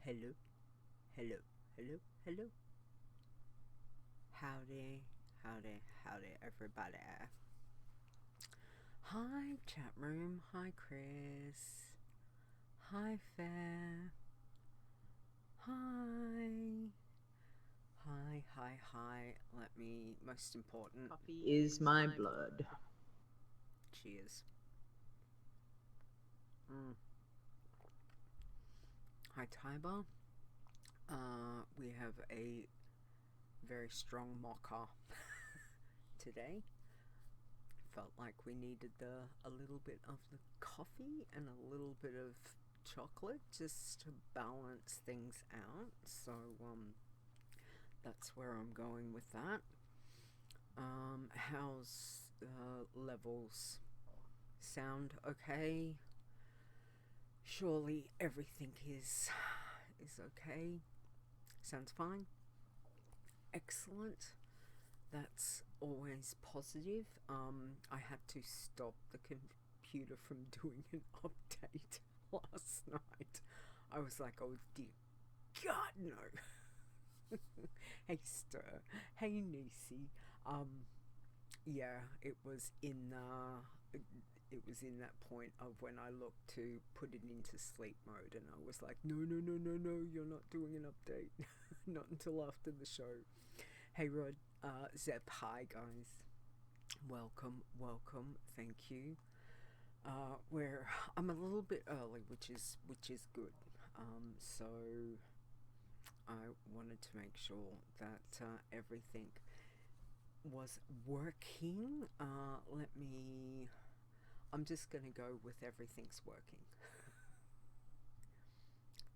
Hello, hello, hello, hello. Howdy, howdy, howdy, everybody. Hi, chat room. Hi, Chris. Hi, Fair. Hi. Hi, hi, hi. Let me, most important, Coffee is my blood. Cheers. Hi, Tiber. We have a very strong mocha today. Felt like we needed a little bit of the coffee and a little bit of chocolate just to balance things out. So that's where I'm going with that. How's levels? Sound okay? Surely everything is okay. Sounds fine. Excellent. That's always positive. I had to stop the computer from doing an update last night. I was like, oh dear God, no. Hey Stir. Hey Nisi. Yeah, it was in that point of when I looked to put it into sleep mode, and I was like, no, no, no, no, no, you're not doing an update. Not until after the show. Hey Rod, Zep, hi guys. Welcome, welcome, thank you. Where I'm a little bit early, which is good. So I wanted to make sure that everything was working. Let me. I'm just gonna go with everything's working.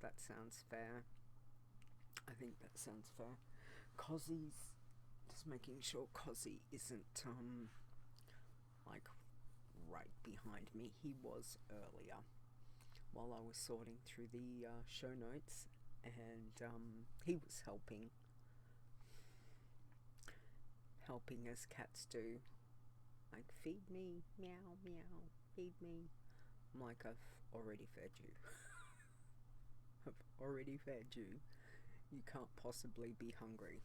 That sounds fair. I think that sounds fair. Cozzy's just making sure Cozzy isn't like right behind me. He was earlier while I was sorting through the show notes, and he was helping as cats do. Like, feed me, meow, meow, feed me. I'm like, I've already fed you. I've already fed you. You can't possibly be hungry.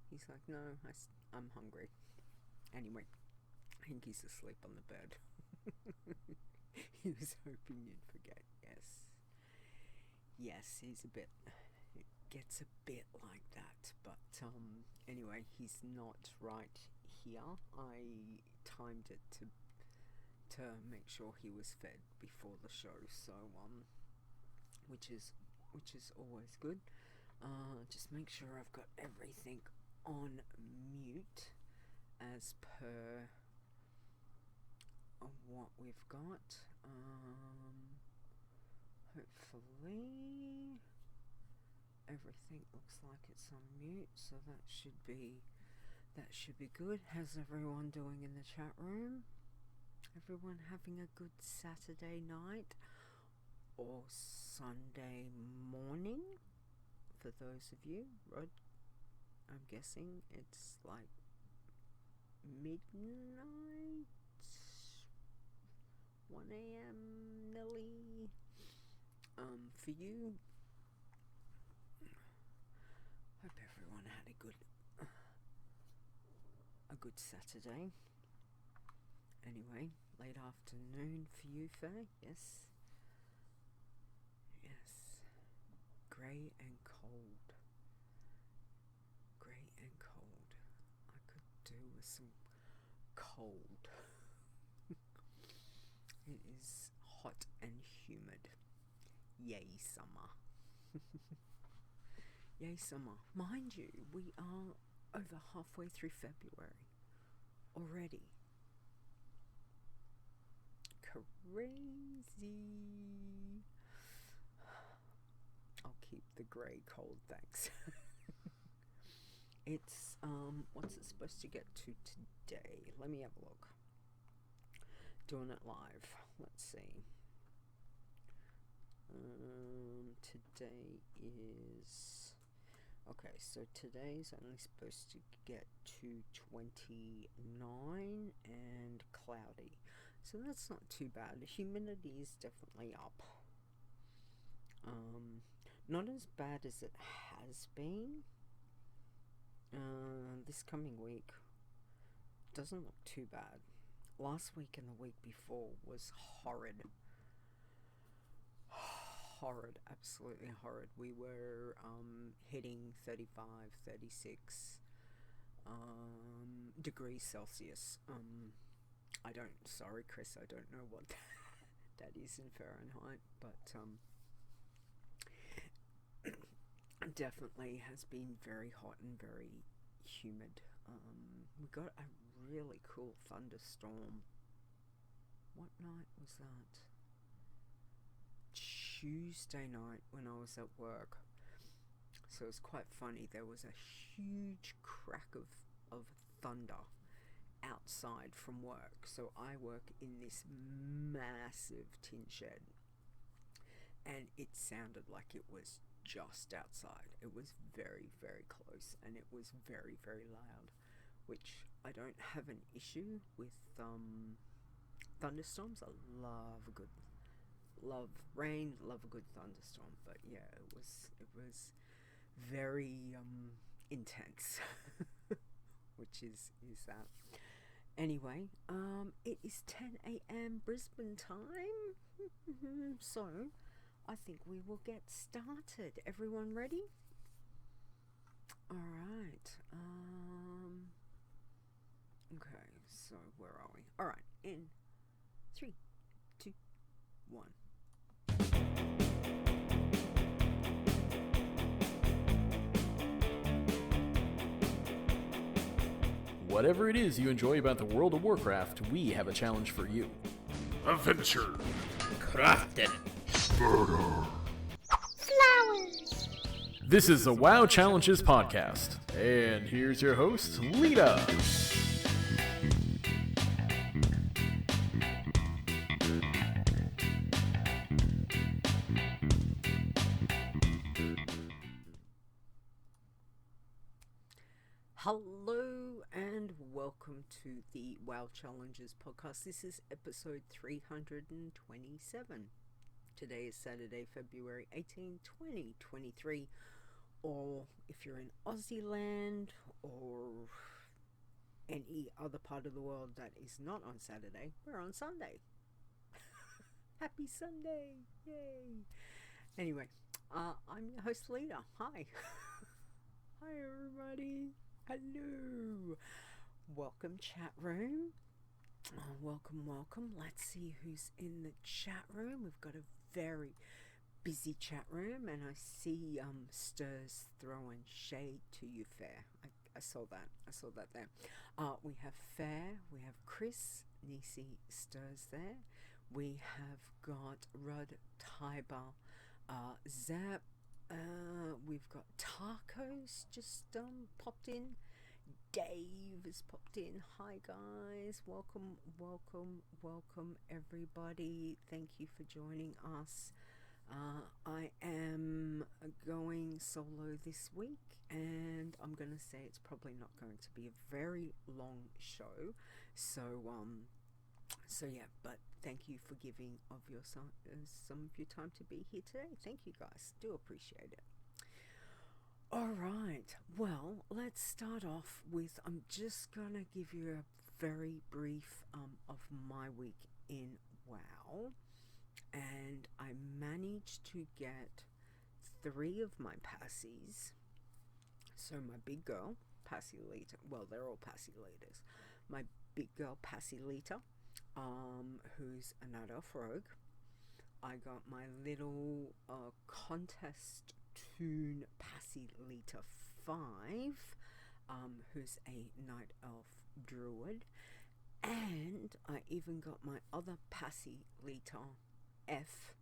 He's like, no, I'm hungry. Anyway, I think he's asleep on the bed. He was hoping you'd forget. Yes, he's a bit. It gets a bit like that, but anyway, he's not right here. I timed it to make sure he was fed before the show, so which is always good. Just make sure I've got everything on mute as per what we've got. Hopefully everything looks like it's on mute, so that should be good. How's everyone doing in the chat room? Everyone having a good Saturday night or Sunday morning? For those of you, Rod, I'm guessing it's like midnight, 1 a.m. nearly. For you, hope everyone had a good Saturday. Anyway, late afternoon for you, Faye. Yes. Grey and cold. Grey and cold. I could do with some cold. It is hot and humid. Yay, summer. Yay, summer. Mind you, we are over halfway through February already. Crazy. I'll keep the grey cold, thanks. It's, what's it supposed to get to today? Let me have a look. Doing it live. Let's see. Today is... Okay, so today's only supposed to get to 29 and cloudy. So that's not too bad. The humidity is definitely up. Not as bad as it has been. This coming week doesn't look too bad. Last week and the week before was horrid. Horrid, absolutely horrid. We were hitting 35, 36 degrees Celsius. Sorry Chris, I don't know what that is in Fahrenheit, but definitely has been very hot and very humid. We got a really cool thunderstorm. What night was that? Tuesday night when I was at work. So it was quite funny. There was a huge crack of thunder outside from work. So I work in this massive tin shed, and it sounded like it was just outside. It was very, very close, and it was very, very loud, which I don't have an issue with thunderstorms. I love rain, love a good thunderstorm, but yeah, it was very intense, which is that. Anyway, it is 10 a.m. Brisbane time, so I think we will get started. Everyone ready? All right. Okay, so where are we? All right, in 3, 2, 1. Whatever it is you enjoy about the World of Warcraft, we have a challenge for you. Adventure. Crafting. Murder. Flowers. This is the WoW Challenges podcast, and here's your host, Leeta. Hello and welcome to the WoW Challenges podcast. This is episode 327. Today is Saturday, February 18, 2023. Or if you're in Aussie land or any other part of the world that is not on Saturday, we're on Sunday. Happy Sunday! Yay! Anyway, I'm your host Leeta. Hi. Hi everybody. Hello. Welcome chat room. Welcome. Let's see who's in the chat room. We've got a very busy chat room, and I see Stirs throwing shade to you, Fair. I saw that there. We have Fair, we have Chris, Nisi, Stirs there. We have got Rud, Tiber, Zap. We've got Tacos just popped in. Dave has popped in. Hi guys, welcome everybody. Thank you for joining us. I am going solo this week, and I'm gonna say it's probably not going to be a very long show. So yeah, but thank you for giving of your some of your time to be here today. Thank you guys, do appreciate it. Alright, well, let's start off with, I'm just gonna give you a very brief of my week in WoW, and I managed to get 3 of my passies. So my big girl, Passy Leeta, well, they're all Passy Leeters. My big girl, Passy Leeta, who's a Night Elf Rogue. I got my little contest Toon Passy Leeta 5, who's a Night Elf Druid, and I even got my other Passy Leeta F,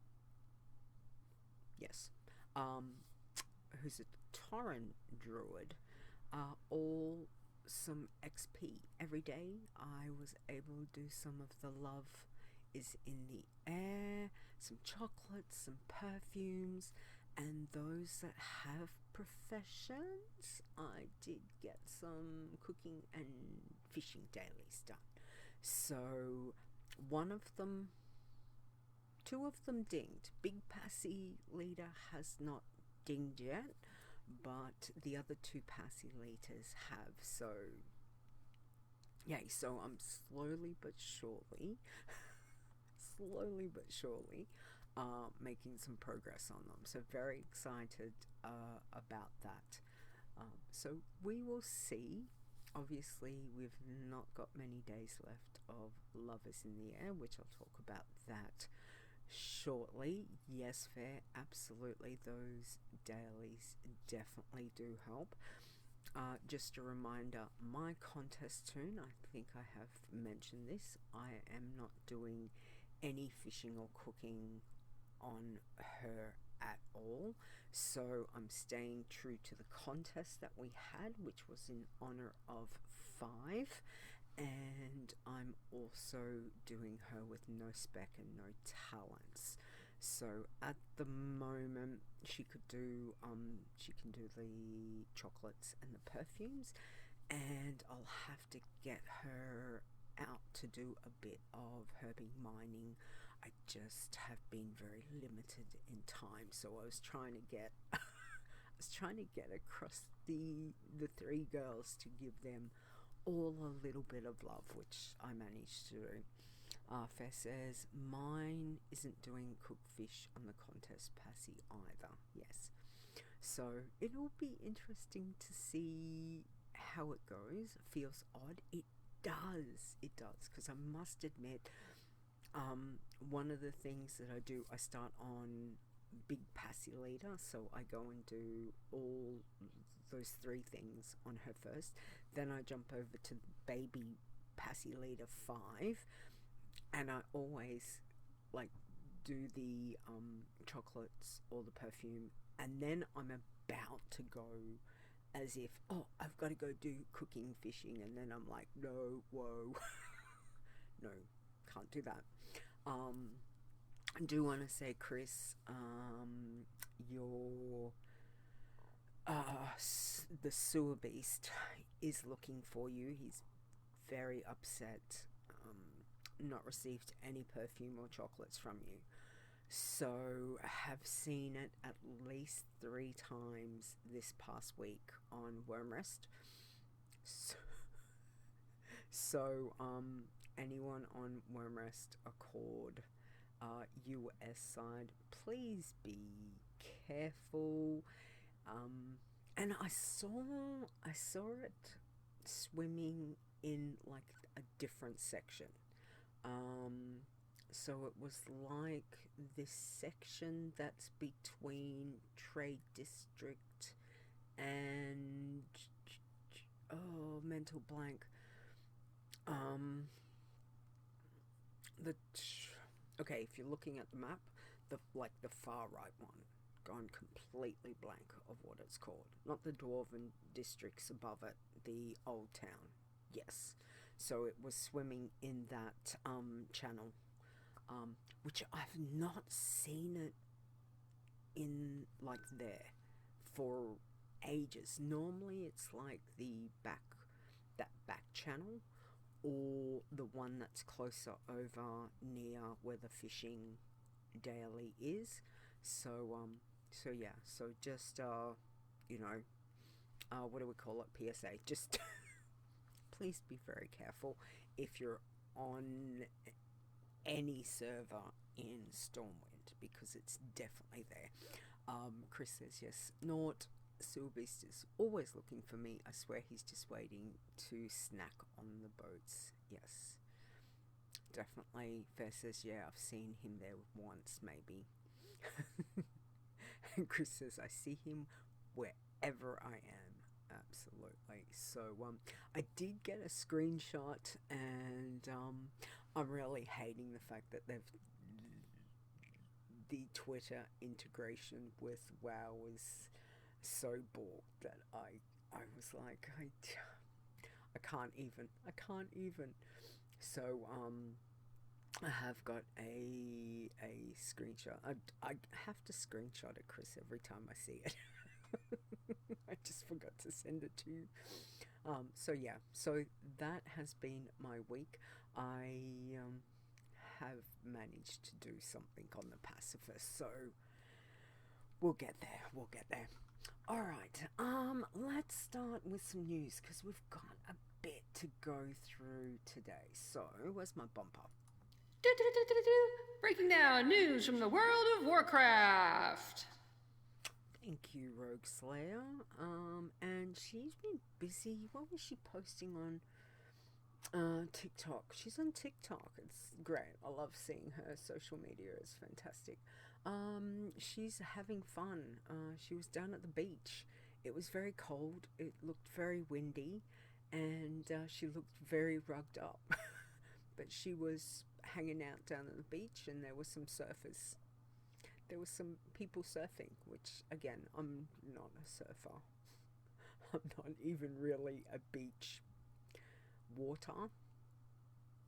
yes, who's a Tauren Druid, all some XP. Every day I was able to do some of the love is in the air, some chocolates, some perfumes, and those that have professions, I did get some cooking and fishing dailies done. So one of them, 2 of them dinged. Big Passy Leeta has not dinged yet, but the other 2 Passy Leetas have. So, yay. So I'm slowly but surely, making some progress on them. So very excited about that. So we will see. Obviously, we've not got many days left of Love is in the Air, which I'll talk about that shortly. Yes, fair, absolutely. Those dailies definitely do help. Just a reminder, my contest tune, I think I have mentioned this, I am not doing any fishing or cooking on her at all, so I'm staying true to the contest that we had, which was in honor of 5, and I'm also doing her with no spec and no talents. So at the moment she can do the chocolates and the perfumes, and I'll have to get her out to do a bit of herbing mining. I just have been very limited in time, so I was trying to get across the 3 girls to give them all a little bit of love, which I managed to do. Fair says, mine isn't doing cooked fish on the contest passy either. Yes. So it'll be interesting to see how it goes. It feels odd. It does, because I must admit, one of the things that I do, I start on Big Passy Leeta, so I go and do all those 3 things on her first, then I jump over to Baby Passy Leeta 5, and I always like do the chocolates or the perfume, and then I'm about to go as if, oh, I've got to go do cooking, fishing, and then I'm like, no, whoa, no, can't do that. I do want to say, Chris, your the sewer beast is looking for you. He's very upset, not received any perfume or chocolates from you. So have seen it at least 3 times this past week on Wormrest. So anyone on Wormrest Accord US side, please be careful. And I saw it swimming in like a different section. So it was like this section that's between Trade District and mental blank. Okay, if you're looking at the map, the far right one, gone completely blank of what it's called. Not the Dwarven districts above it, the old town. Yes. So it was swimming in that channel, which I've not seen it in like there for ages. Normally it's like that back channel, or the one that's closer over near where the fishing daily is. So yeah, so just what do we call it, PSA, just please be very careful if you're on any server in Stormwind, because it's definitely there. Chris says, yes, Nort, Sewer Beast is always looking for me. I swear he's just waiting to snack on the boats. Yes, definitely. Fair says, yeah, I've seen him there once, maybe. And Chris says, I see him wherever I am. Absolutely. So I did get a screenshot, and I'm really hating the fact that the Twitter integration with WoW was so bored that I was like, I can't even. So I have got a screenshot. I have to screenshot it, Chris, every time I see it. I just forgot to send it to you. So yeah, so that has been my week. I have managed to do something on the pacifist, so we'll get there. Alright, let's start with some news, because we've got a bit to go through today. So, where's my bumper? Breaking down news from the world of Warcraft. Thank you, Rogue Slayer. And she's been busy. What was she posting on TikTok? She's on TikTok. It's great. I love seeing her. Social media is fantastic. She's having fun. She was down at the beach. It was very cold. It looked very windy, and she looked very rugged up. But she was hanging out down at the beach, and there were some surfers. There were some people surfing, which, again, I'm not a surfer. I'm not even really a beach water,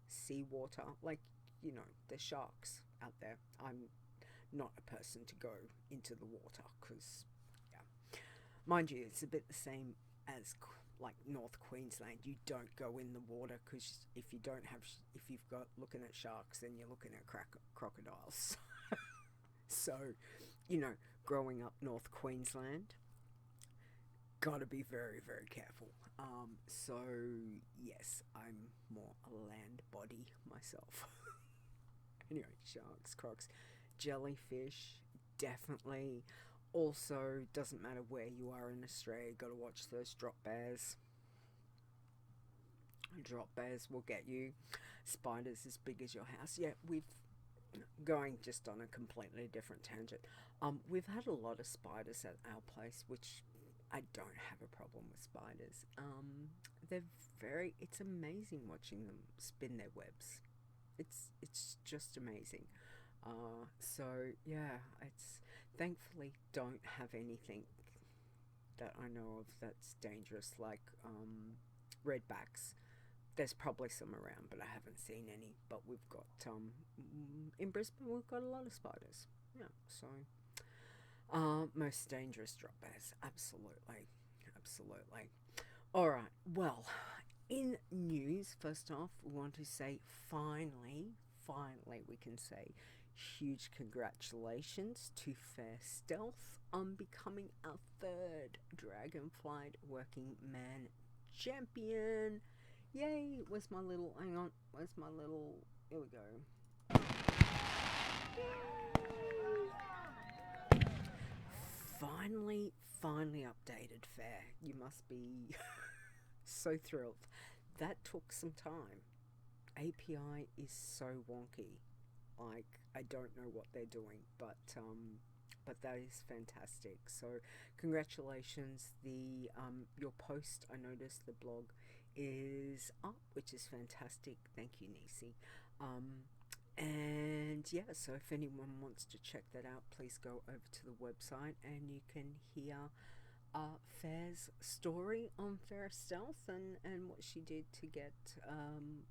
sea water. Like, you know, there's sharks out there. I'm not a person to go into the water because, yeah. Mind you, it's a bit the same as like North Queensland. You don't go in the water because if you've got looking at sharks, then you're looking at crocodiles. So, you know, growing up North Queensland, gotta be very, very careful. So yes, I'm more a land body myself. Anyway, sharks, crocs, jellyfish, definitely. Also, doesn't matter where you are in Australia, gotta watch those drop bears. Drop bears will get you. Spiders as big as your house. Yeah, going just on a completely different tangent. We've had a lot of spiders at our place, which I don't have a problem with spiders. It's amazing watching them spin their webs. It's just amazing. So yeah, thankfully don't have anything that I know of that's dangerous, like redbacks. There's probably some around, but I haven't seen any. But we've got in Brisbane, we've got a lot of spiders. Yeah, so most dangerous drop bears, absolutely. All right, well, in news, first off, we want to say finally, we can say huge congratulations to Ferrestealth on becoming our third Dragonflight working man champion. Yay! Hang on, here we go. Finally updated Fair. You must be so thrilled. That took some time. API is so wonky. Like, I don't know what they're doing, but that is fantastic. So, congratulations. Your post, I noticed the blog is up, which is fantastic. Thank you, Nisi. And yeah, so if anyone wants to check that out, please go over to the website and you can hear Fair's story on Ferrestealth and what she did to get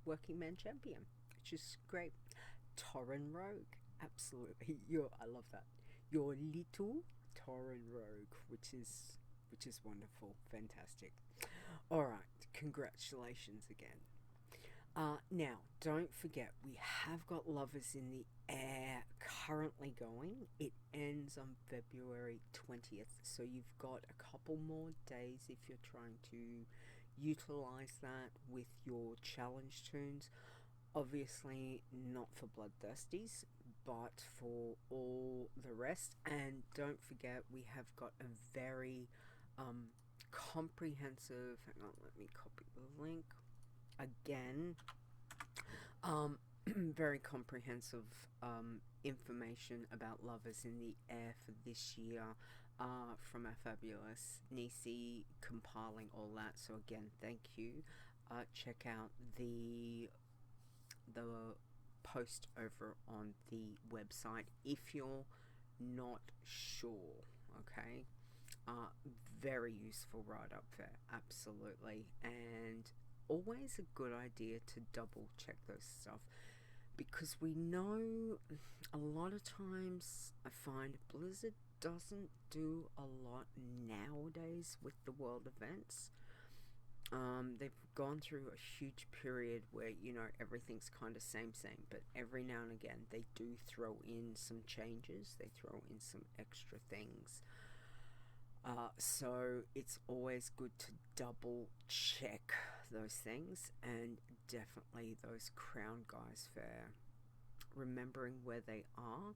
Working Man Champion, which is great. Tauren Rogue, absolutely. I love that. Your little Tauren Rogue, which is wonderful, fantastic. All right, congratulations again. Now, don't forget, we have got Lovers in the Air currently going. It ends on February 20th, so you've got a couple more days if you're trying to utilize that with your challenge tunes. Obviously, not for Bloodthirsties, but for all the rest. And don't forget, we have got a very comprehensive, hang on, let me copy the link again, very comprehensive information about Lovers in the Air for this year from our fabulous Nisi, compiling all that. So again, thank you. Check out the post over on the website if you're not sure. Okay, very useful write-up there, absolutely. And always a good idea to double check those stuff, because we know a lot of times I find Blizzard doesn't do a lot nowadays with the world events. they've gone through a huge period where, you know, everything's kind of same, but every now and again they do throw in some changes, they throw in some extra things. So it's always good to double check those things, and definitely those Crown Guys Fair, remembering where they are.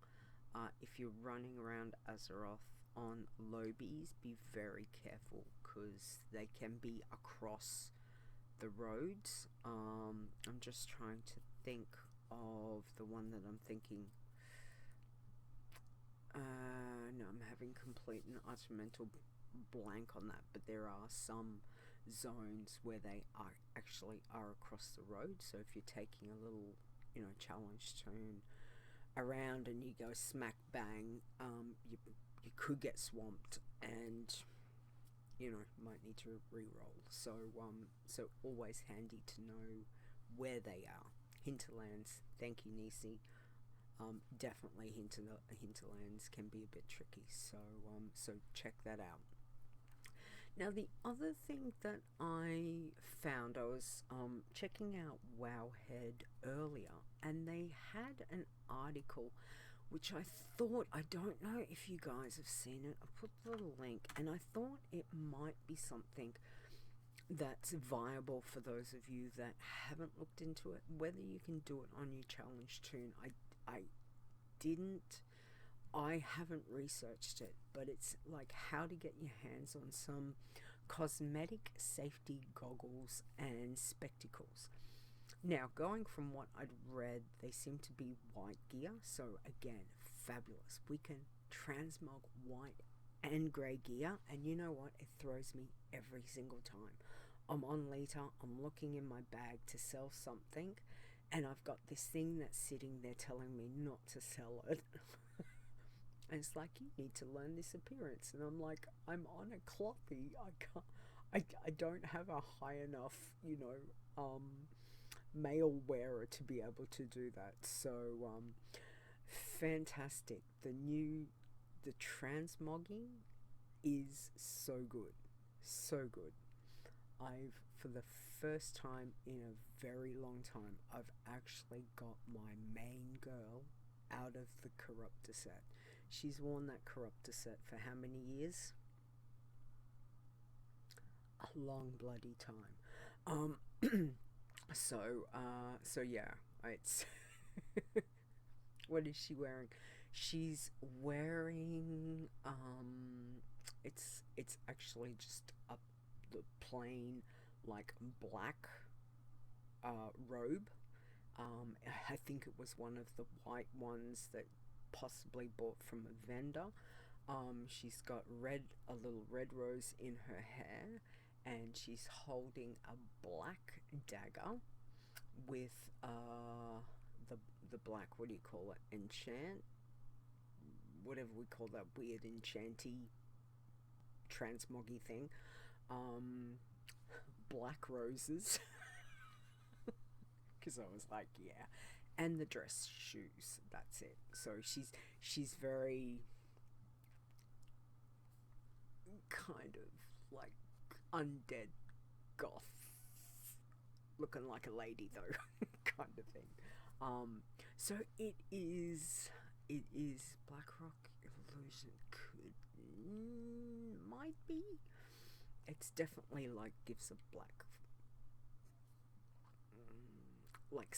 If you're running around Azeroth on Lobies, be very careful because they can be across the roads. I'm just trying to think of the one that I'm thinking. No, I'm having complete and utter mental blank on that, but there are some zones where they actually are across the road. So if you're taking a little, you know, challenge turn around and you go smack bang, you could get swamped and, you know, might need to re-roll. So always handy to know where they are. Hinterlands, thank you, Nisi. Definitely hinterlands can be a bit tricky, so check that out. Now, the other thing that I found, I was checking out Wowhead earlier, and they had an article which I thought, I don't know if you guys have seen it, I put the link, and I thought it might be something that's viable for those of you that haven't looked into it, whether you can do it on your challenge toon. I haven't researched it, but it's like how to get your hands on some cosmetic safety goggles and spectacles. Now, going from what I'd read, they seem to be white gear, so again, fabulous. We can transmog white and grey gear, and you know what? It throws me every single time. I'm on Leeta, I'm looking in my bag to sell something, and I've got this thing that's sitting there telling me not to sell it. And it's like, you need to learn this appearance. And I'm like, I'm on a clothy. I don't have a high enough, you know, male wearer to be able to do that. So, fantastic. The transmogging is so good. So good. For the first time in a very long time, I've actually got my main girl out of the Corruptor set. She's worn that Corruptor set for how many years? A long bloody time. So yeah, it's what is she wearing? She's wearing it's actually just the plain like black robe. I think it was one of the white ones that possibly bought from a vendor. She's got a little red rose in her hair, and she's holding a black dagger with the black, what do you call it, enchant, whatever we call that weird enchanty transmoggy thing, black roses. Because I was like, yeah, and the dress shoes, that's it. So she's very kind of like undead goth, looking like a lady though, kind of thing. So it is Blackrock Illusion, might be. It's definitely like gives a black, like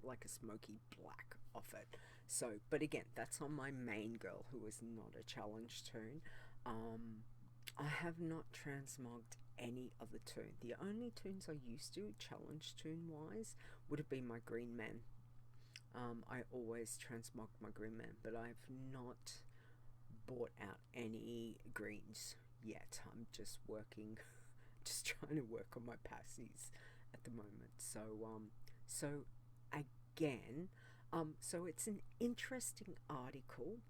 like a smoky black off it. So, but again, that's on my main girl, who is not a challenge toon. I have not transmogged any other toon. The only toons I used to challenge toon wise would have been my green man. I always transmogged my green man, but I've not bought out any greens yet. I'm just trying to work on my passies at the moment. So again, so it's an interesting article.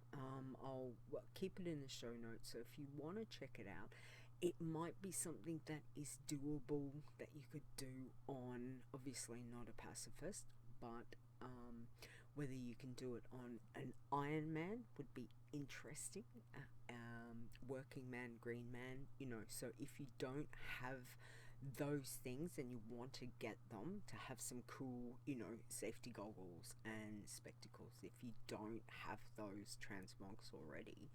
I'll keep it in the show notes, so if you want to check it out, it might be something that is doable, that you could do on, obviously not a pacifist, but whether you can do it on an Iron Man would be interesting. Working man, green man, you know, so if you don't have those things and you want to get them to have some cool, safety goggles and spectacles if you don't have those transmogs already,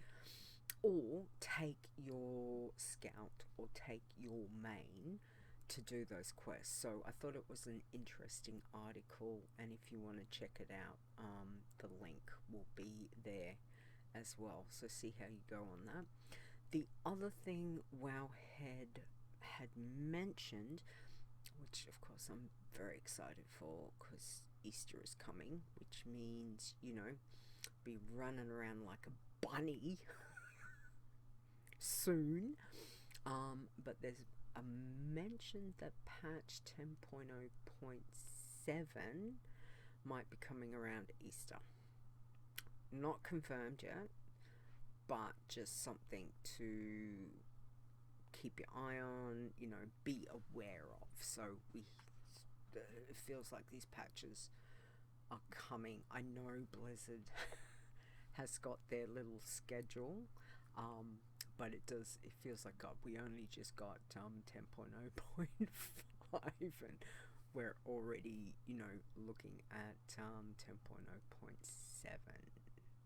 or take your scout or take your main to do those quests. So I thought it was an interesting article, and if you want to check it out, the link will be there as well, so see how you go on that. The other thing Wowhead had mentioned, which of course I'm very excited for because Easter is coming, which means, be running around like a bunny soon. But there's a mention that patch 10.0.7 might be coming around Easter. Not confirmed yet, but just something to keep your eye on, be aware of. So it feels like these patches are coming. I know Blizzard has got their little schedule, but it feels like, God, we only just got 10.0.5 and we're already, looking at 10.0.7,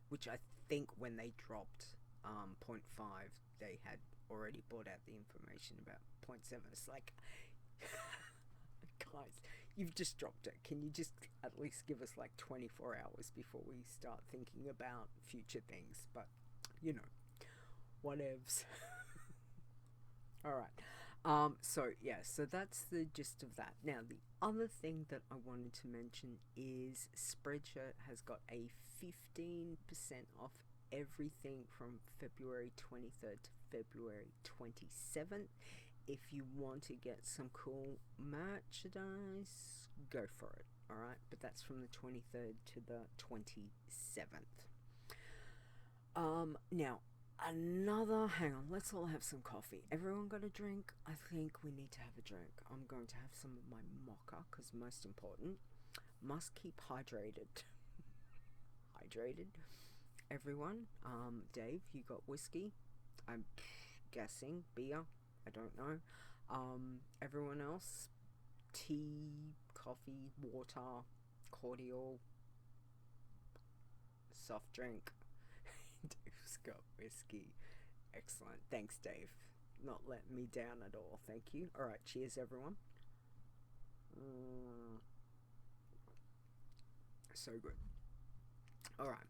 which I think when they dropped 0.5, they had already brought out the information about 0.7. It's like, guys, you've just dropped it. Can you just at least give us like 24 hours before we start thinking about future things? But, whatevs. Alright. So that's the gist of that. Now, the other thing that I wanted to mention is Spreadshirt has got a 15% off everything from February 23rd to February 27th. If you want to get some cool merchandise, go for it, alright? But that's from the 23rd to the 27th. Now, hang on, let's all have some coffee. Everyone got a drink? I think we need to have a drink. I'm going to have some of my mocha, because most important, must keep hydrated. Everyone. Dave, you got whiskey? I'm guessing. Beer? I don't know. Everyone else? Tea, coffee, water, cordial, soft drink. Dave's got whiskey. Excellent. Thanks, Dave. Not letting me down at all. Thank you. Alright, cheers, everyone. So good. Alright.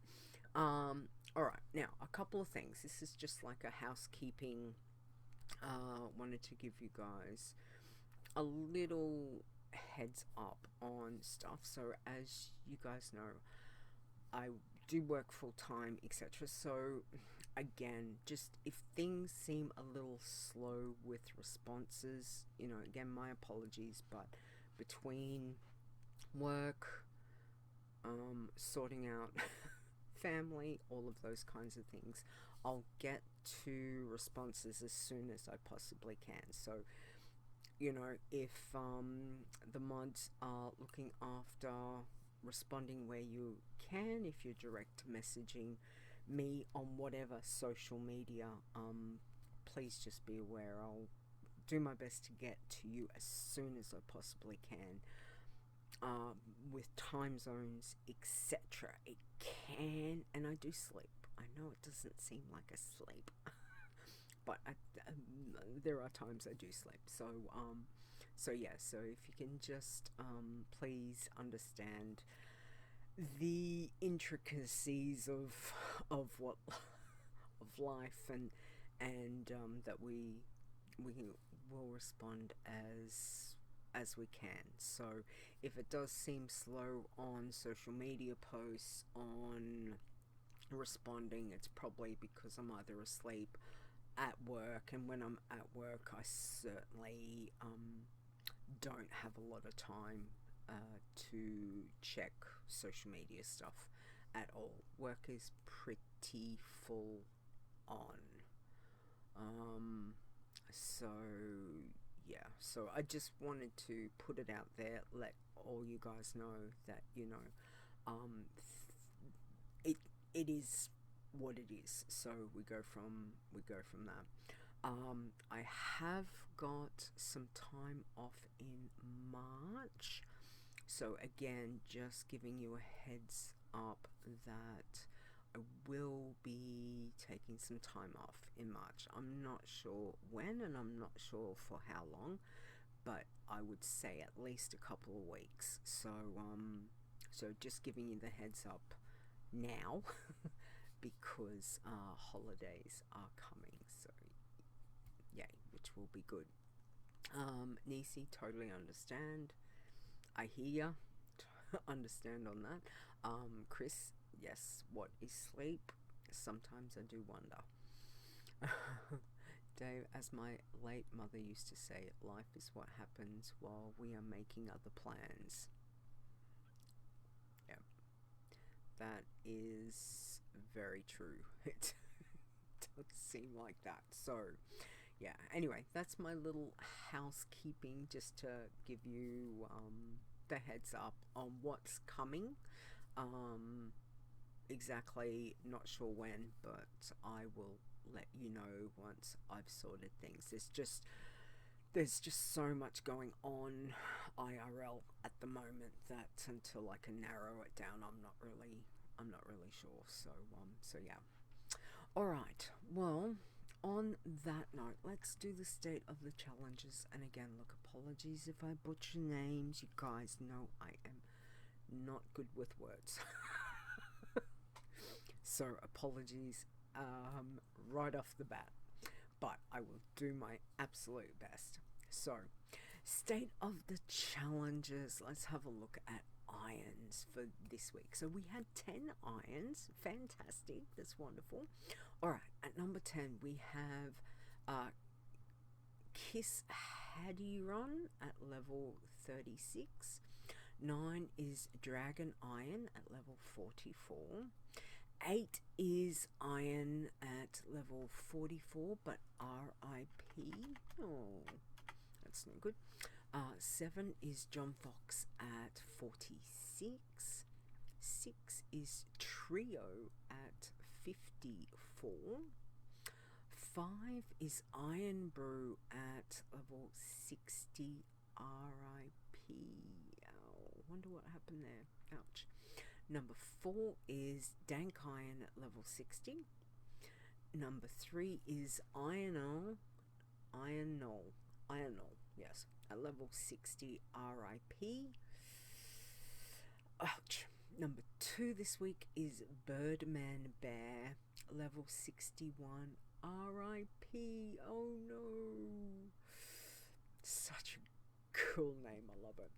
Alright, now, a couple of things. This is just like a housekeeping. Wanted to give you guys a little heads up on stuff. So, as you guys know, I do work full time, etc. So, again, just if things seem a little slow with responses, again, my apologies, but between work, sorting out family, all of those kinds of things, I'll get to responses as soon as I possibly can. So, if the mods are looking after responding where you can, if you're direct messaging me on whatever social media, please just be aware I'll do my best to get to you as soon as I possibly can. With time zones, etc. It can, and I do sleep. I know it doesn't seem like a sleep, but there are times I do sleep. So yeah. So if you can just please understand the intricacies of what of life, and that we will respond as we can. So if it does seem slow on social media posts, on responding, it's probably because I'm either asleep, at work, and when I'm at work I certainly don't have a lot of time to check social media stuff at all. Work is pretty full on. So yeah, so I just wanted to put it out there, let all you guys know that, it is what it is. So we go from that. I have got some time off in March. So again, just giving you a heads up that I will be taking some time off in March. I'm not sure when and I'm not sure for how long, but I would say at least a couple of weeks. So just giving you the heads up now because holidays are coming. So yay, which will be good. Nisi, totally understand. I hear ya. Understand on that. Chris, yes, what is sleep? Sometimes I do wonder. Dave, as my late mother used to say, life is what happens while we are making other plans. Yeah, that is very true. It does seem like that. So, yeah, anyway, that's my little housekeeping just to give you the heads up on what's coming. Exactly not sure when, but I will let you know once I've sorted things. There's just so much going on IRL at the moment that until I can narrow it down, I'm not really sure. So yeah. All right. Well, on that note, let's do the state of the challenges. And again, look, apologies if I butcher names. You guys know I am not good with words. So apologies right off the bat. But I will do my absolute best. So, state of the challenges. Let's have a look at irons for this week. So we had 10 irons. Fantastic. That's wonderful. Alright, at number 10 we have Kiss Hadiron at level 36. 9 is Dragon Iron at level 44. 8 is Iron at level 44, but RIP. Oh, that's not good. 7 is John Fox at 46. 6 is Trio at 54. 5 is Iron Brew at level 60. RIP. Oh, wonder what happened there. Ouch. Number 4 is Dank Iron at level 60. Number 3 is Ironol, yes, at level 60. RIP. Ouch. Number 2 this week is Birdman Bear, level 61. RIP. Oh no. Such a cool name, I love it.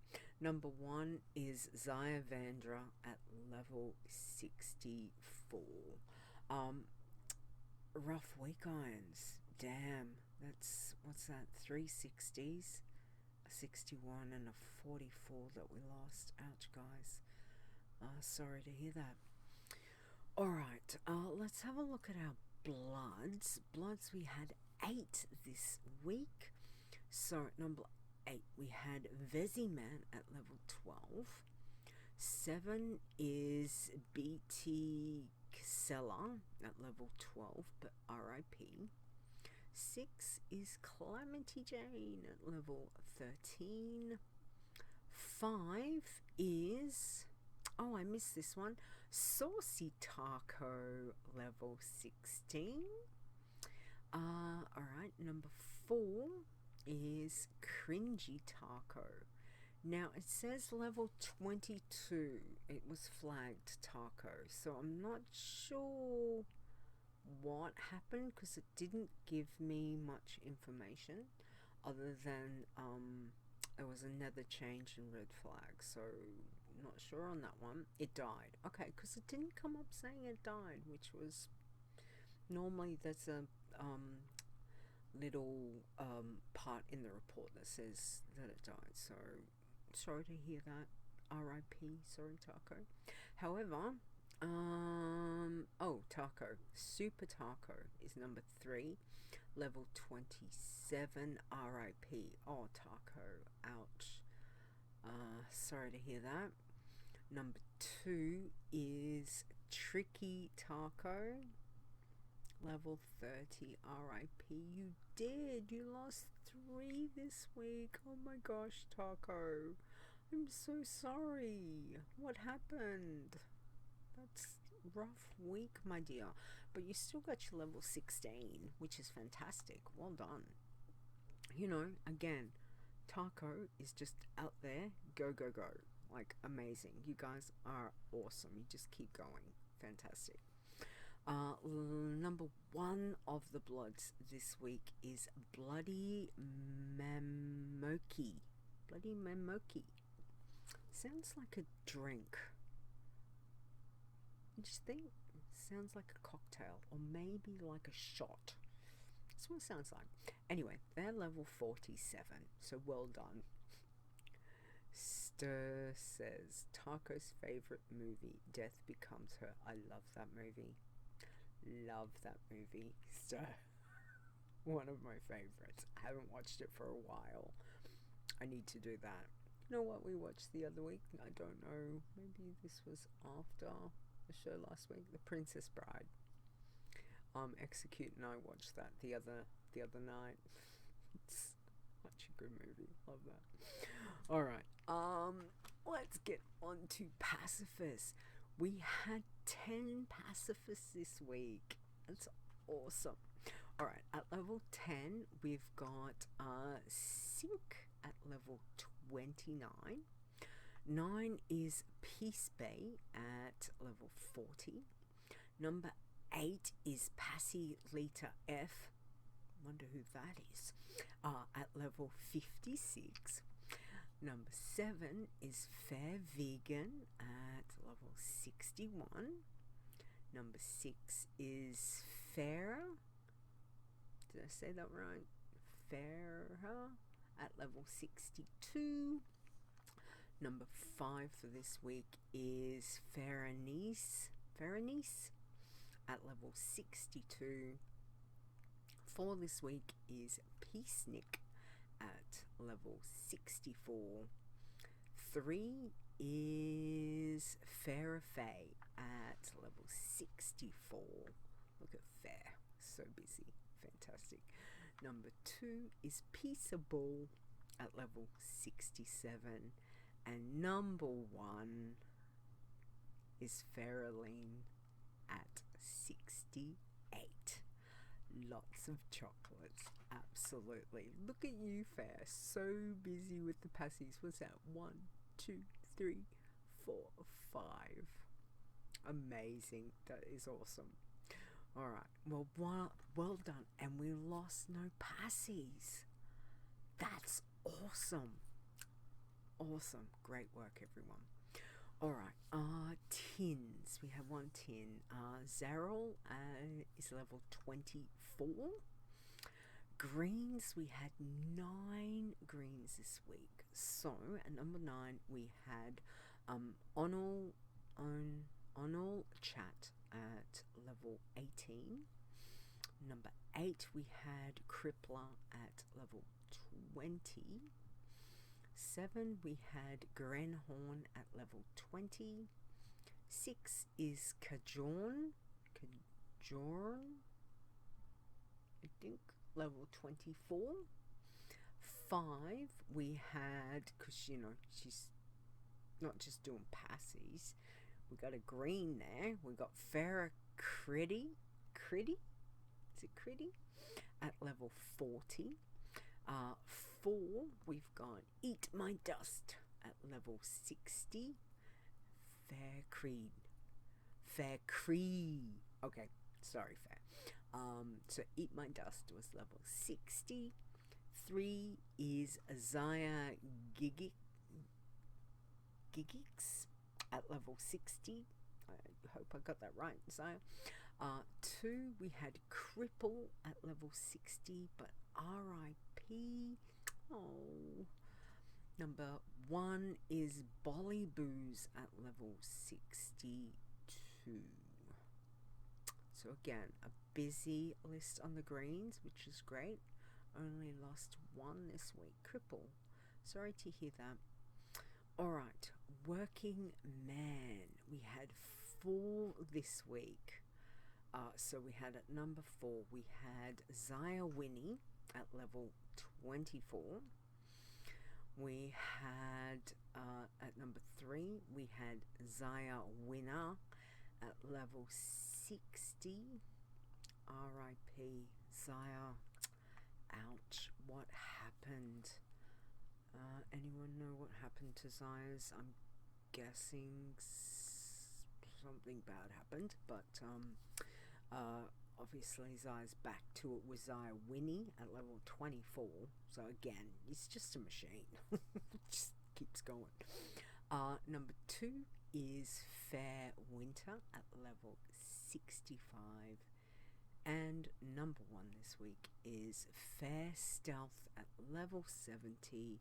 Number 1 is Zaya Vandra at level 64. Rough week irons. Damn, that's, what's that, 3 60s? A 61 and a 44 that we lost. Ouch, guys. Sorry to hear that. Alright, let's have a look at our bloods. Bloods, we had 8 this week. So at number 8 we had Veziman at level 12. 7 is BT Casella at level 12, but RIP. 6 is Calamity Jane at level 13. 5 is, oh, I missed this one, Saucy Taco level 16. Alright, number 4 is Cringy Taco. Now it says level 22. It was flagged Taco, so I'm not sure what happened because it didn't give me much information other than there was another change in red flag, so not sure on that one. It died. Okay, because it didn't come up saying it died, which was normally there's a little part in the report that says that it died, so sorry to hear that. RIP, sorry Taco. However, Taco, Super Taco is number 3, level 27. RIP. Oh, Taco, ouch. Sorry to hear that. Number 2 is Tricky Taco, level 30. RIP. You did. You lost 3 this week. Oh my gosh, Taco. I'm so sorry. What happened? That's rough week, my dear. But you still got your level 16, which is fantastic. Well done. You know, again, Taco is just out there. Go, go, go. Like, amazing. You guys are awesome. You just keep going. Fantastic. Number 1 of the bloods this week is Bloody Mamoki. Bloody Mamoki. Sounds like a drink. You just think? Sounds like a cocktail, or maybe like a shot. That's what it sounds like. Anyway, they're level 47, so well done. Stir says, Taco's favorite movie, Death Becomes Her. I love that movie. Love that movie. Stir. One of my favorites. I haven't watched it for a while. I need to do that. You know what we watched the other week? I don't know. Maybe this was after the show last week. The Princess Bride. Execute and I watched that the other night. It's such a good movie. Love that. Alright. Let's get on to pacifists. We had 10 pacifists this week. That's awesome. Alright, at level 10 we've got Sink at level 29. 9 is Peace Bay at level 40. Number 8 is Passy Leeta F. Wonder who that is. At level 56. Number 7 is Fair Vegan at level 61. Number 6 is Farah. Did I say that right? Farah at level 62. Number 5 for this week is Ferrestealth at level 62. 4 this week is Peacenik at level 64. 3 is Farah Faye at level 64. Look at Fair, so busy. Fantastic. Number 2 is Peaceable at level 67. And number 1 is Farrelline at 68. Lots of chocolates, absolutely. Look at you, Fair, so busy with the passies. What's that? 1, 2, 3, 4, 5. Amazing. That is awesome. Alright, well done. And we lost no passies. That's awesome. Awesome. Great work, everyone. Alright, tins. We have 1 tin. Zarel is level 24. Greens, we had 9 greens this week. So, at number 9, we had Onal Chat at level 18. Number 8, we had Crippler at level 20. 7, we had Grenhorn at level 20. 6 is Kajorn, I think, level 24. 5, we had, because, you know, she's not just doing passies. We got a green there. We got Farrah Critty? Is it Critty? At level 40. 4, we've got Eat My Dust at level 60. Fair Creed. Okay, sorry, Fair. So Eat My Dust was level 60. 3 is Azaya Gigix at level 60. I hope I got that right, Azaya. 2, we had Cripple at level 60, but RIP. Oh. Number 1 is Bolly Booze at level 62. So again, a busy list on the greens, which is great. Only lost 1 this week. Cripple. Sorry to hear that. Alright, Working Man. We had 4 this week. So we had at number 4, we had Zaya Winnie at level 24. We had at number 3, we had Zaya Winner at level 60. R.I.P. Zaya. Ouch. What happened? Anyone know what happened to Zaya's? I'm guessing something bad happened, but obviously Zaya's back to it with Zaya Winnie at level 24. So again, it's just a machine. Just keeps going. Number 2 is Fair Winter at level 65. And number 1 this week is Ferrestealth at level 70.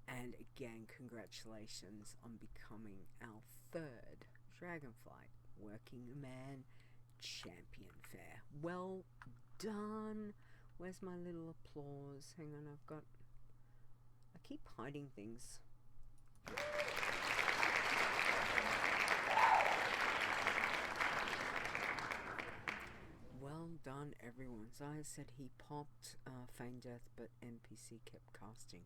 And again, congratulations on becoming our 3rd Dragonflight Working Man Champion Fair. Well done. Where's my little applause? Hang on, I keep hiding things. Well done, everyone. Zaya said he popped Feign Death, but NPC kept casting.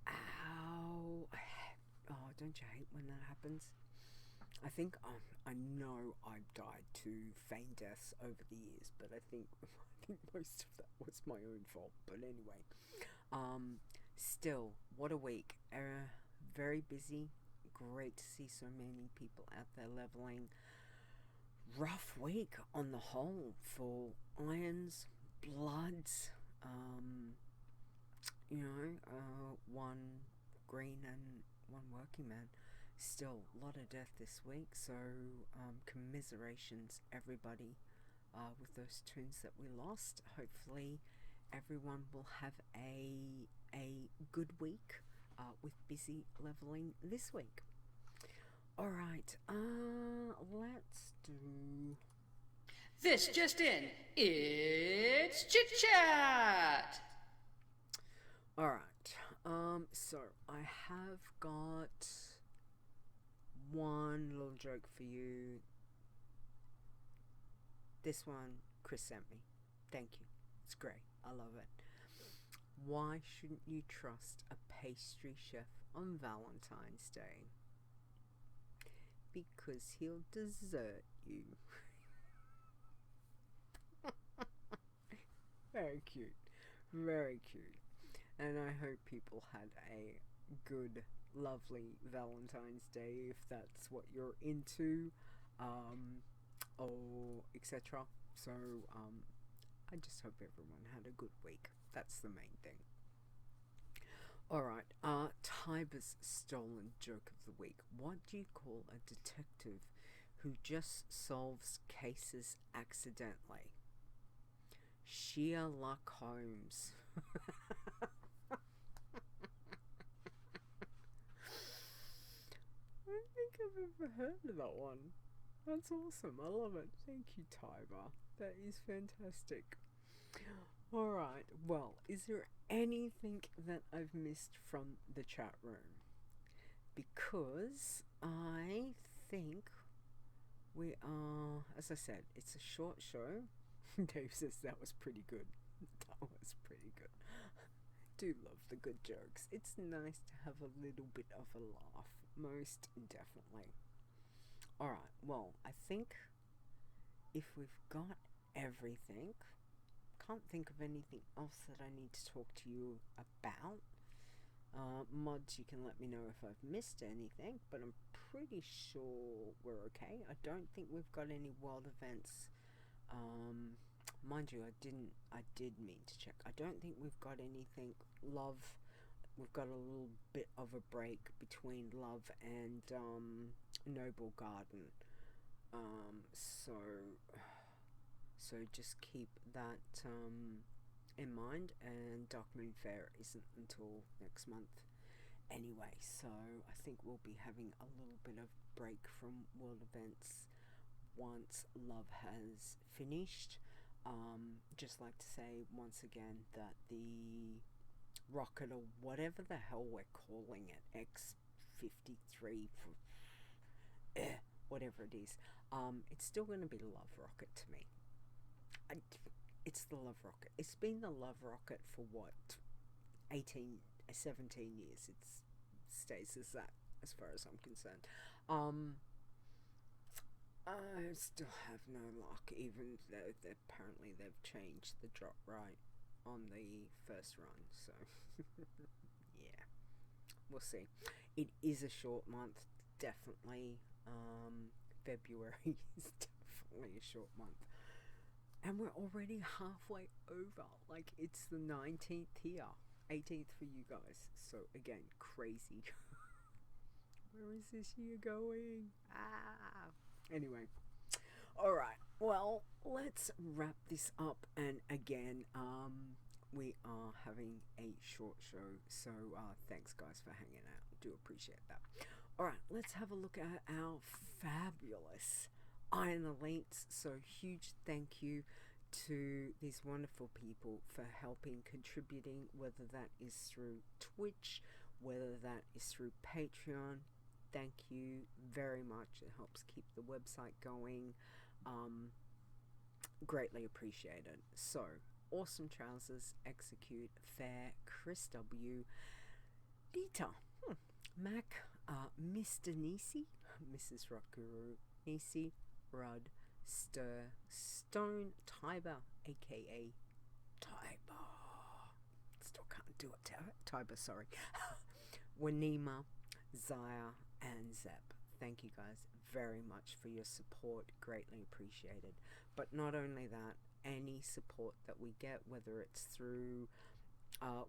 Ow. Oh, don't you hate when that happens? I think I know I've died to Feign Deaths over the years, but I think most of that was my own fault. But anyway, still, what a week. Very busy. Great to see so many people out there leveling. Rough week on the whole for Irons, Bloods, one green and one working man. Still, a lot of death this week, so commiserations everybody with those tunes that we lost. Hopefully everyone will have a good week with busy leveling this week. Alright, let's do... This just in, it's Chit Chat! Alright, so I have got one little joke for you. This one Chris sent me. Thank you. It's great. I love it. Why shouldn't you trust a pastry chef on Valentine's Day? Because he'll desert you. Very cute. Very cute. And I hope people had a good, lovely Valentine's Day, if that's what you're into, or etc. So, I just hope everyone had a good week. That's the main thing. Alright, Tyber's stolen joke of the week. What do you call a detective who just solves cases accidentally? Sherlock Holmes. I don't think I've ever heard of that one. That's awesome. I love it. Thank you, Tiber. That is fantastic. Alright, well, is there anything that I've missed from the chat room? Because I think we are, as I said, it's a short show. Dave says that was pretty good. That was pretty good. Do love the good jokes. It's nice to have a little bit of a laugh. Most definitely. Alright, well, I think if we've got everything, can't think of anything else that I need to talk to you about. Mods, you can let me know if I've missed anything, but I'm pretty sure we're okay. I don't think we've got any world events. Mind you, I did mean to check. I don't think we've got anything. Love, we've got a little bit of a break between Love and Noble Garden. So just keep that in mind, and Dark Moon Fair isn't until next month anyway, so I think we'll be having a little bit of break from world events once Love has finished. Just like to say once again that the rocket, or whatever the hell we're calling it, X-53, whatever it is, it's still going to be Love Rocket to me. It's the Love Rocket. It's been the Love Rocket for what, 17 years. It stays as that, as far as I'm concerned. I still have no luck, even though apparently they've changed the drop right on the first run, so yeah, we'll see. It is a short month, definitely. February is definitely a short month, and we're already halfway over. Like, it's the 19th here, 18th for you guys, so again, crazy. Where is this year going? Anyway, alright, well, let's wrap this up, and again, we are having a short show, so thanks guys for hanging out. Do appreciate that. Alright, let's have a look at our fabulous Iron Elites. So huge thank you to these wonderful people for helping, contributing, whether that is through Twitch, whether that is through Patreon. Thank you very much. It helps keep the website going. Greatly appreciated. So, Awesome Trousers, Execute, Fair, Chris W, Leeta, Mac, Mr. Nisi, Mrs. Rockguru, Nisi, Rudd, Stir, Stone, Tiber, aka Tiber. Still can't do it, Tiber, sorry. Wanima, Zaya, and Zep. Thank you guys very much for your support. Greatly appreciated. But not only that, any support that we get, whether it's through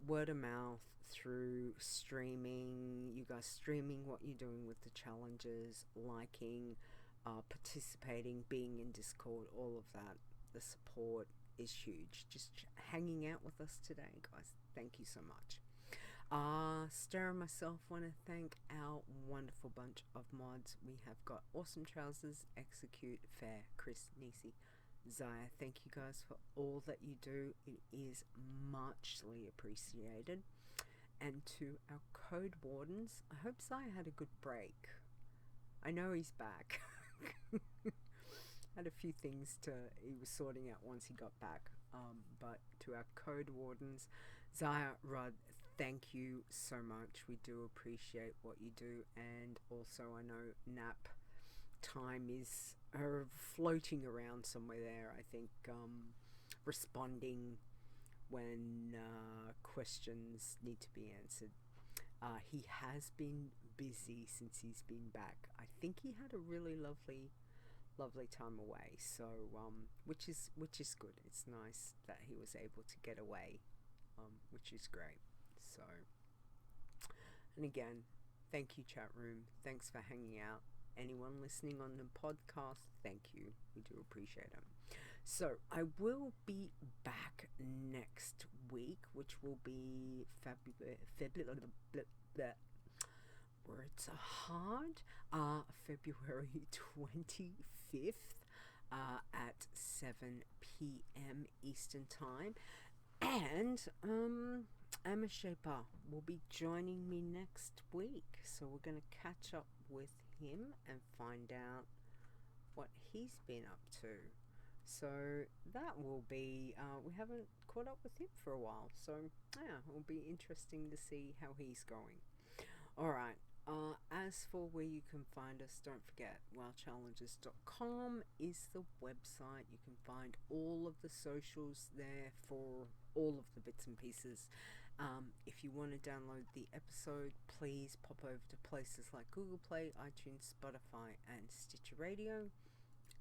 word of mouth, through streaming, you guys streaming what you're doing with the challenges, liking, participating, being in Discord, all of that, the support is huge. Just hanging out with us today, guys. Thank you so much. Star and myself want to thank our wonderful bunch of mods. We have got Awesome Trousers, Execute, Fair, Chris, Nisi, Zaya. Thank you guys for all that you do. It is muchly appreciated. And to our code wardens, I hope Zaya had a good break. I know he's back. Had a few things he was sorting out once he got back. But to our code wardens, Zaya, Rudd, thank you so much. We do appreciate what you do. And also, I know nap time is floating around somewhere there. I think responding when questions need to be answered. He has been busy since he's been back. I think he had a really lovely time away, so which is good. It's nice that he was able to get away, which is great. So, and again, thank you, chat room. Thanks for hanging out. Anyone listening on the podcast, thank you. We do appreciate it. So I will be back next week, which will be words are hard. February 25th at 7 p.m. Eastern Time. And Emma Shaper will be joining me next week. So we're going to catch up with him and find out what he's been up to. So that will be, we haven't caught up with him for a while. So yeah, it will be interesting to see how he's going. Alright. As for where you can find us, don't forget, wowchallenges.com is the website. You can find all of the socials there for all of the bits and pieces. If you want to download the episode, please pop over to places like Google Play, iTunes, Spotify, and Stitcher Radio.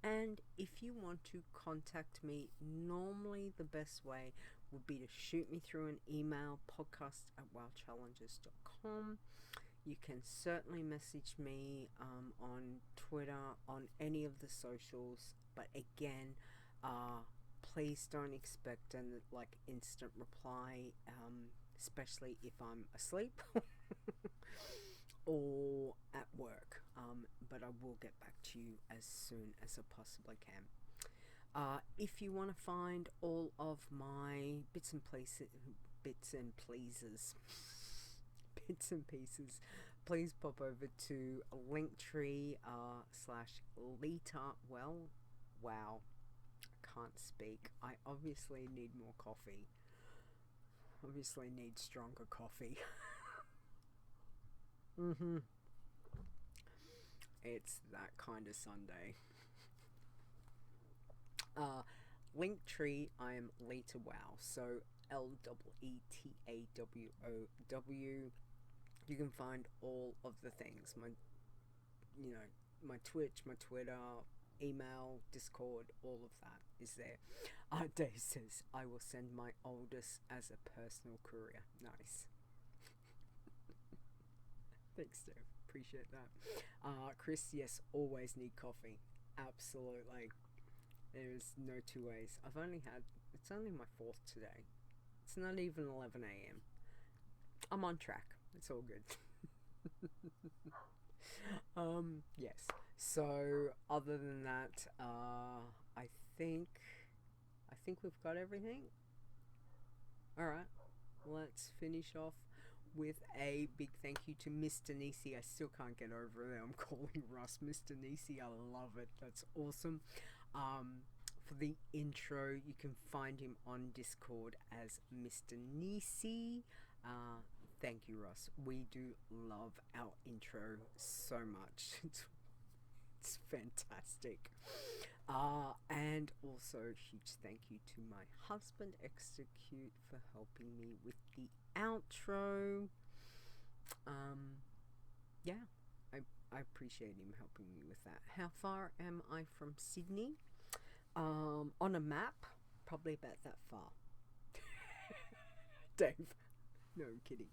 And if you want to contact me, normally the best way would be to shoot me through an email, podcast@wowchallenges.com. You can certainly message me on Twitter, on any of the socials. But again, please don't expect an instant reply, especially if I'm asleep or at work. But I will get back to you as soon as I possibly can. If you want to find all of my bits and pieces, please pop over to Linktree slash Leeta. Well, wow, I can't speak. I obviously need more coffee. Obviously need stronger coffee. It's that kind of Sunday. Linktree, I am Leeta WoW, so LEETAWOW. You can find all of the things. My Twitch, my Twitter, email, Discord, all of that is there. Dave says, I will send my oldest as a personal courier. Nice. Thanks, Dave. Appreciate that. Chris, yes, always need coffee. Absolutely. There's no two ways. It's only my 4th today. It's not even 11 a.m. I'm on track. It's all good. Yes. So, other than that, I think we've got everything. Alright. Let's finish off with a big thank you to Mr. Nisi. I still can't get over it. I'm calling Russ Mr. Nisi. I love it. That's awesome. For the intro, you can find him on Discord as Mr. Nisi. Thank you, Russ. We do love our intro so much. It's fantastic. And also huge thank you to my husband Execute for helping me with the outro. Yeah, I appreciate him helping me with that. How far am I from Sydney? On a map, probably about that far. Dave. No, I'm kidding.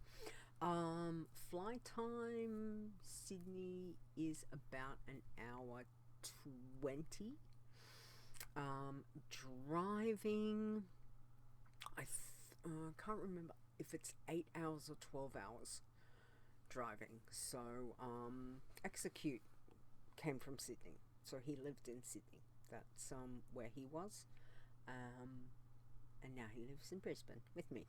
Flight time, Sydney is about an hour 20. Driving, I can't remember if it's 8 hours or 12 hours driving. So, Execute came from Sydney, so he lived in Sydney. That's where he was, and now he lives in Brisbane with me.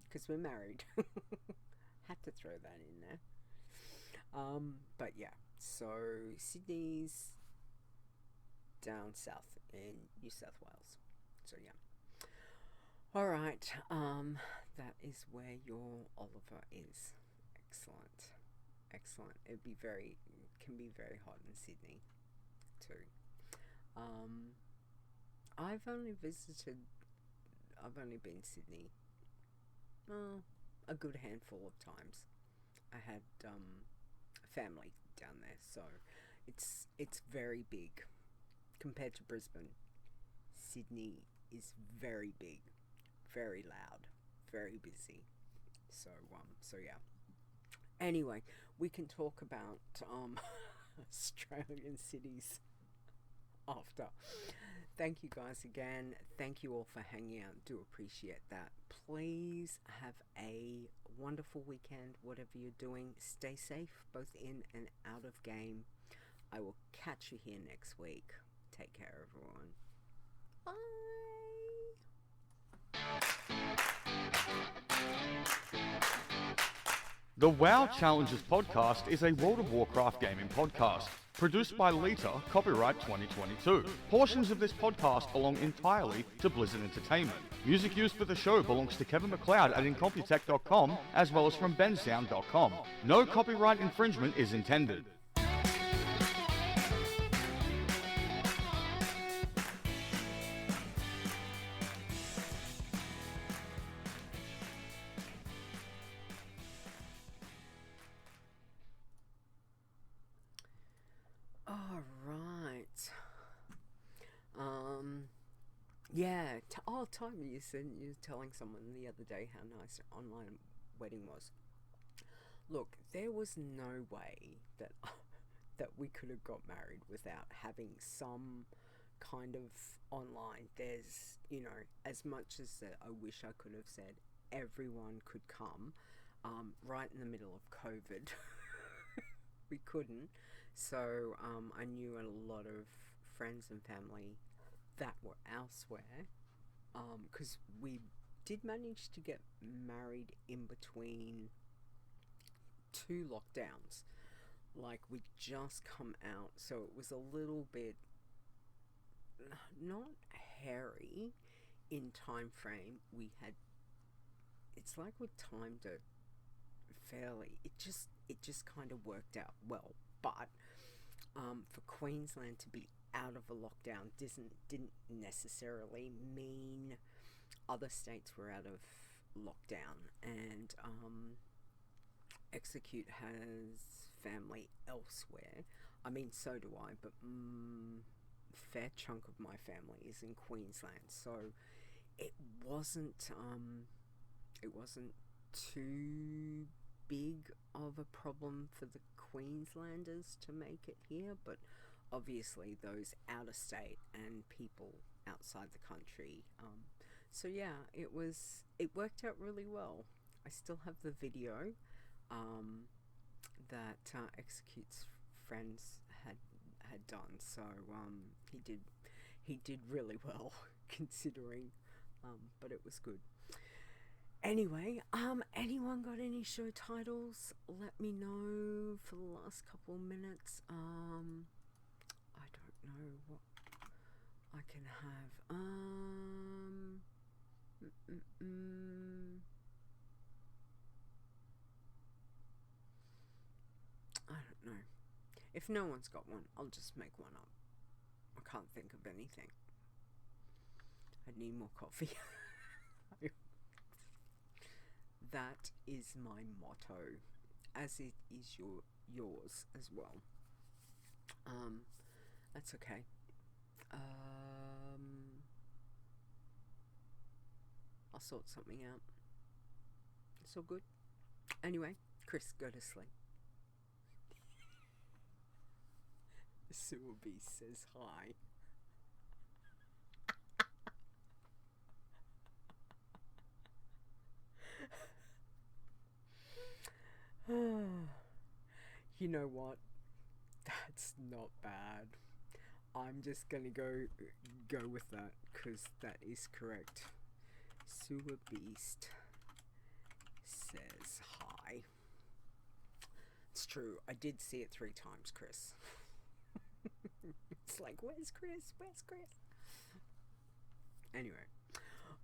Because we're married. Had to throw that in there. But yeah, so Sydney's down south in New South Wales. So yeah. Alright, that is where your Oliver is. Excellent. Excellent. Can be very hot in Sydney too. I've only been Sydney a good handful of times. I had family down there, so it's very big compared to Brisbane. Sydney is very big, very loud, very busy. So yeah. Anyway, we can talk about Australian cities after. Thank you guys again. Thank you all for hanging out. Do appreciate that. Please have a wonderful weekend, whatever you're doing. Stay safe, both in and out of game. I will catch you here next week. Take care, everyone. Bye. The WoW Challenges podcast is a World of Warcraft gaming podcast. Produced by Leeta, copyright 2022. Portions of this podcast belong entirely to Blizzard Entertainment. Music used for the show belongs to Kevin MacLeod at Incompetech.com as well as from bensound.com. No copyright infringement is intended. Yeah, Tommy, you said you were telling someone the other day how nice your online wedding was. Look, there was no way that we could have got married without having some kind of online. There's, as much as I wish I could have said everyone could come, right in the middle of COVID, we couldn't. So I knew a lot of friends and family that were elsewhere, because we did manage to get married in between 2 lockdowns. Like, we'd just come out, so it was a little bit not hairy in time frame. It's like we timed it fairly. It just kind of worked out well. But for Queensland to be out of a lockdown didn't necessarily mean other states were out of lockdown. And Execute has family elsewhere. I mean, so do I, but fair chunk of my family is in Queensland, so it wasn't too big of a problem for the Queenslanders to make it here, but obviously those out of state and people outside the country. So yeah, it worked out really well. I still have the video that Execute's friends had done, so he did really well considering, but it was good. Anyway, anyone got any show titles? Let me know for the last couple of minutes. I don't know what I can have. I don't know. If no one's got one, I'll just make one up. I can't think of anything. I need more coffee. That is my motto, as it is yours as well. That's okay. I'll sort something out. It's all good. Anyway, Chris, go to sleep. Sewer Beast says hi. You know what? That's not bad. I'm just gonna go with that because that is correct. Sewer Beast says hi. It's true. I did see it 3 times, Chris. It's like, where's Chris? Where's Chris? Anyway.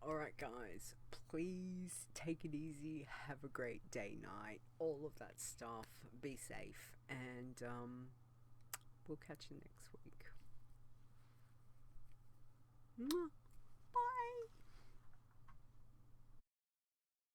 Alright, guys. Please take it easy. Have a great day, night. All of that stuff. Be safe. And we'll catch you next week. Mwah.